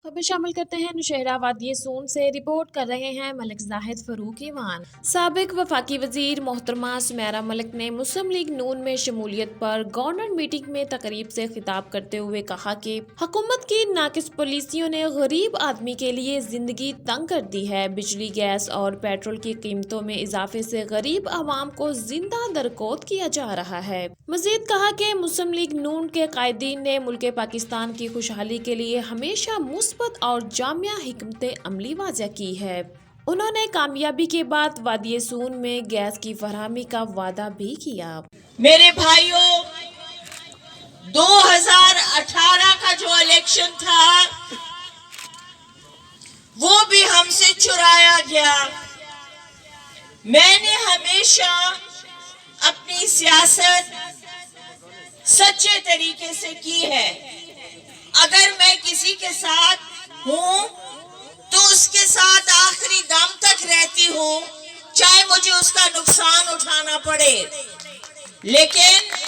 खबर शामिल करते हैं नौशहरा वादिये सून से। रिपोर्ट कर रहे हैं मलिक जाहिद फरूक ईवान। साबिक वफाकी वजीर मोहतरमा सुमेरा मलिक ने मुस्लिम लीग नून में शमूलियत पर गवर्नर मीटिंग में तकरीब से खिताब करते हुए कहा कि हुकूमत की नाकिस पॉलिसियों ने गरीब आदमी के लिए जिंदगी तंग कर दी है। बिजली, गैस और पेट्रोल की कीमतों में इजाफे से गरीब आवाम को जिंदा दरकोद किया जा रहा है। मजीद कहा कि मुस्लिम लीग नून के कायदीन ने मुल्क पाकिस्तान की खुशहाली के लिए हमेशा मुस्बत और जामिया हिकमत अमली वाज़ा की है। उन्होंने कामयाबी के बाद वादिये सून में गैस की फरहमी का वादा भी किया। मेरे भाइयों, 2018 का जो इलेक्शन था वो भी हमसे चुराया गया। मैंने हमेशा अपनी सियासत सच्चे तरीके से की है। अगर मैं किसी के साथ हूं तो उसके साथ आखिरी दम तक रहती हूं, चाहे मुझे उसका नुकसान उठाना पड़े। लेकिन